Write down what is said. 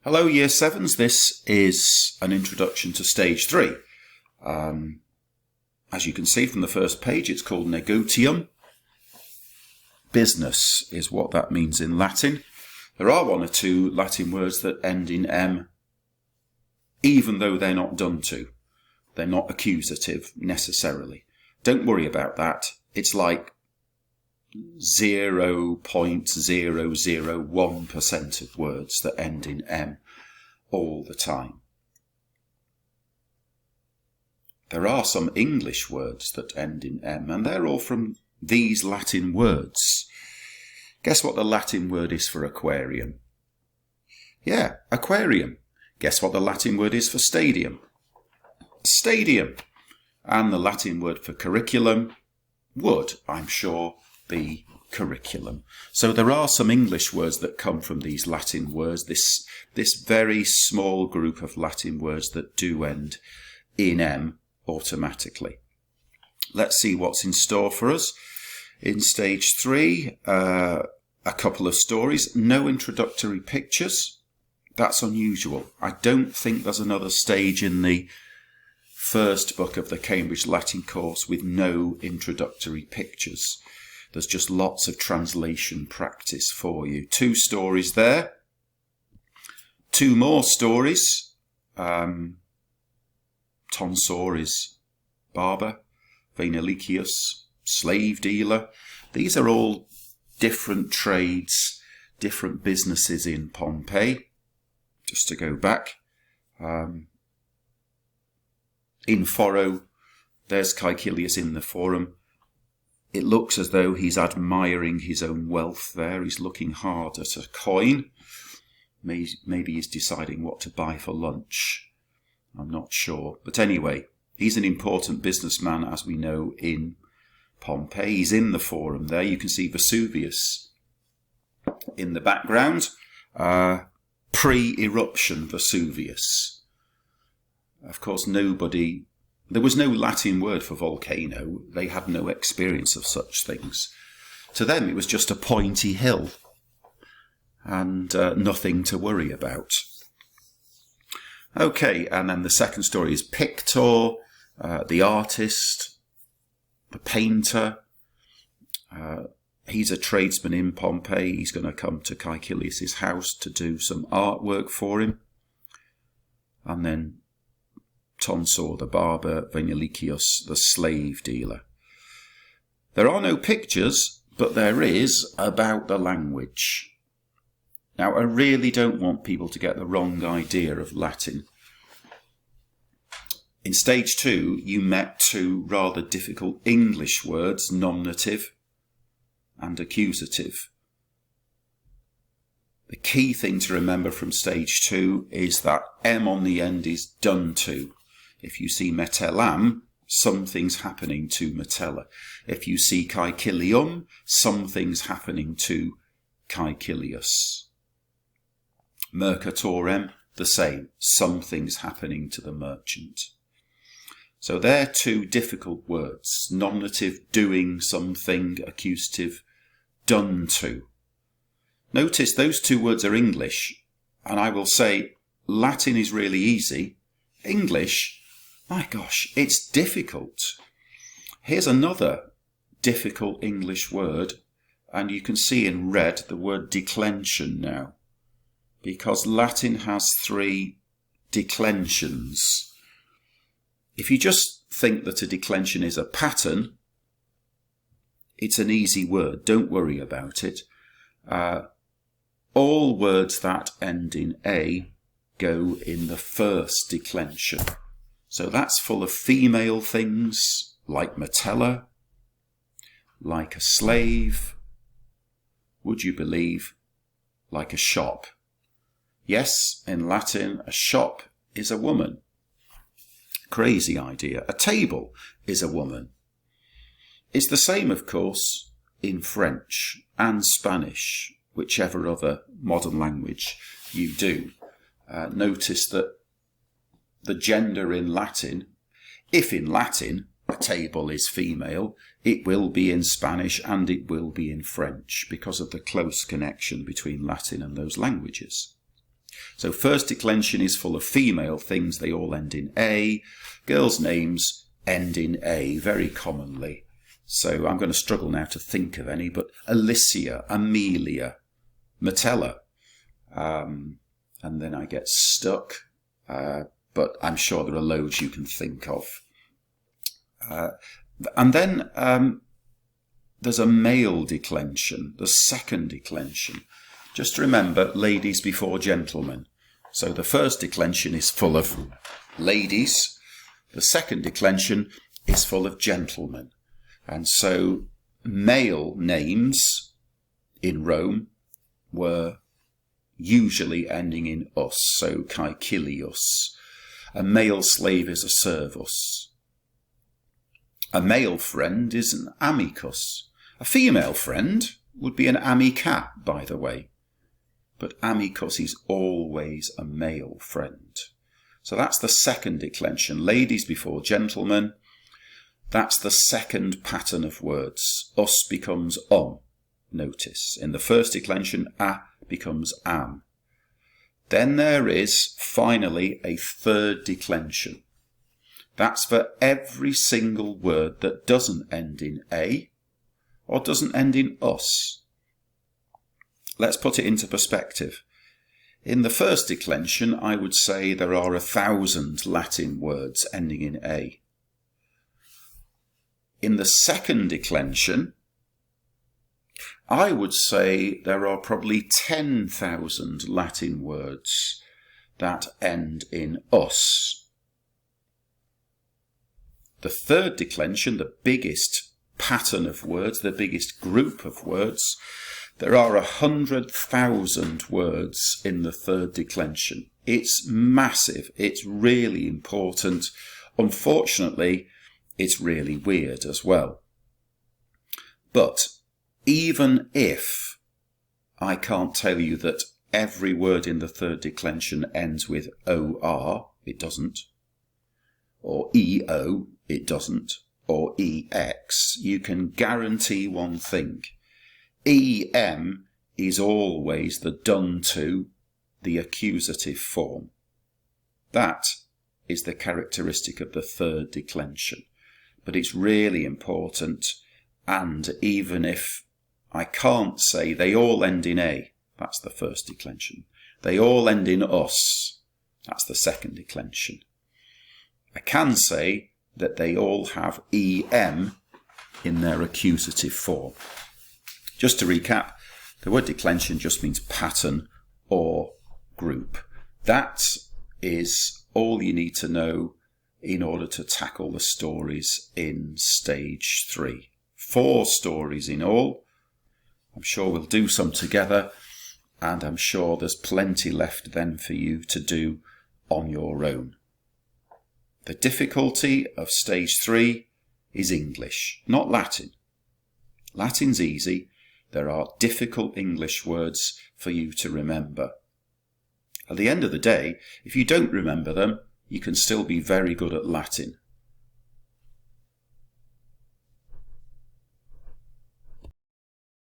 Hello Year 7s, this is an introduction to Stage 3. As you can see from the first page, it's called negotium. Business is what that means in Latin. There are one or two Latin words that end in M, even though they're not done to. They're not accusative necessarily. Don't worry about that. It's like 0.001% of words that end in M all the time. There are some English words that end in M, and they're all from these Latin words. Guess what the Latin word is for aquarium? Yeah, aquarium. Guess what the Latin word is for stadium? Stadium. And the Latin word for curriculum would, I'm sure, be curriculum. So there are some English words that come from these Latin words, this very small group of Latin words that do end in M automatically. Let's see what's in store for us. In Stage 3, a couple of stories, no introductory pictures. That's unusual. I don't think there's another stage in the first book of the Cambridge Latin course with no introductory pictures. There's just lots of translation practice for you. 2 stories there. 2 more stories. Tonsor is barber. Venelicius, slave dealer. These are all different trades, different businesses in Pompeii. Just to go back. In Foro, there's Caecilius in the forum. It looks as though he's admiring his own wealth there. He's looking hard at a coin. Maybe he's deciding what to buy for lunch. I'm not sure. But anyway, he's an important businessman, as we know, in Pompeii. He's in the forum there. You can see Vesuvius in the background. Pre-eruption Vesuvius. Of course, there was no Latin word for volcano. They had no experience of such things. To them, it was just a pointy hill and nothing to worry about. Okay, and then the second story is Pictor, the artist, the painter. He's a tradesman in Pompeii. He's going to come to Caecilius' house to do some artwork for him. And then Tonsor, the barber, Venelicius, the slave dealer. There are no pictures, but there is about the language. Now, I really don't want people to get the wrong idea of Latin. In Stage 2, you met 2 rather difficult English words, nominative and accusative. The key thing to remember from Stage 2 is that M on the end is done to. If you see metellam, something's happening to metella. If you see caecilium, something's happening to caecilius. Mercatorem, the same. Something's happening to the merchant. So they're 2 difficult words. Nominative, doing something. Accusative, done to. Notice those 2 words are English. And I will say Latin is really easy. English, my gosh, it's difficult. Here's another difficult English word. And you can see in red the word declension now. Because Latin has 3 declensions. If you just think that a declension is a pattern, it's an easy word. Don't worry about it. All words that end in A go in the first declension. So that's full of female things, like metella, like a slave, would you believe, like a shop. Yes, in Latin, a shop is a woman. Crazy idea. A table is a woman. It's the same, of course, in French and Spanish, whichever other modern language you do. Notice that the gender in Latin, if in Latin a table is female, it will be in Spanish and it will be in French because of the close connection between Latin and those languages. So first declension is full of female things. They all end in A. Girls' names end in A very commonly. So I'm going to struggle now to think of any, but Alicia, Amelia, Metella. And then I get stuck. But I'm sure there are loads you can think of. And then there's a male declension, the second declension. Just remember, ladies before gentlemen. So the first declension is full of ladies. The second declension is full of gentlemen. And so male names in Rome were usually ending in us. So Caecilius. A male slave is a servus. A male friend is an amicus. A female friend would be an amica, by the way. But amicus is always a male friend. So that's the second declension. Ladies before gentlemen. That's the second pattern of words. Us becomes Notice. In the first declension, a becomes am. Then there is, finally, a third declension. That's for every single word that doesn't end in a or doesn't end in us. Let's put it into perspective. In the first declension, I would say there are 1,000 Latin words ending in a. In the second declension, I would say there are probably 10,000 Latin words that end in us. The third declension, the biggest pattern of words, the biggest group of words, there are 100,000 words in the third declension. It's massive. It's really important. Unfortunately, it's really weird as well. But even if I can't tell you that every word in the third declension ends with OR, it doesn't, or EO, it doesn't, or EX, you can guarantee one thing. EM is always the done to, the accusative form. That is the characteristic of the third declension. But it's really important, and even if I can't say they all end in A, that's the first declension. They all end in us, that's the second declension. I can say that they all have EM in their accusative form. Just to recap, the word declension just means pattern or group. That is all you need to know in order to tackle the stories in stage 3. 4 stories in all. I'm sure we'll do some together, and I'm sure there's plenty left then for you to do on your own. The difficulty of stage 3 is English, not Latin. Latin's easy. There are difficult English words for you to remember. At the end of the day, if you don't remember them, you can still be very good at Latin.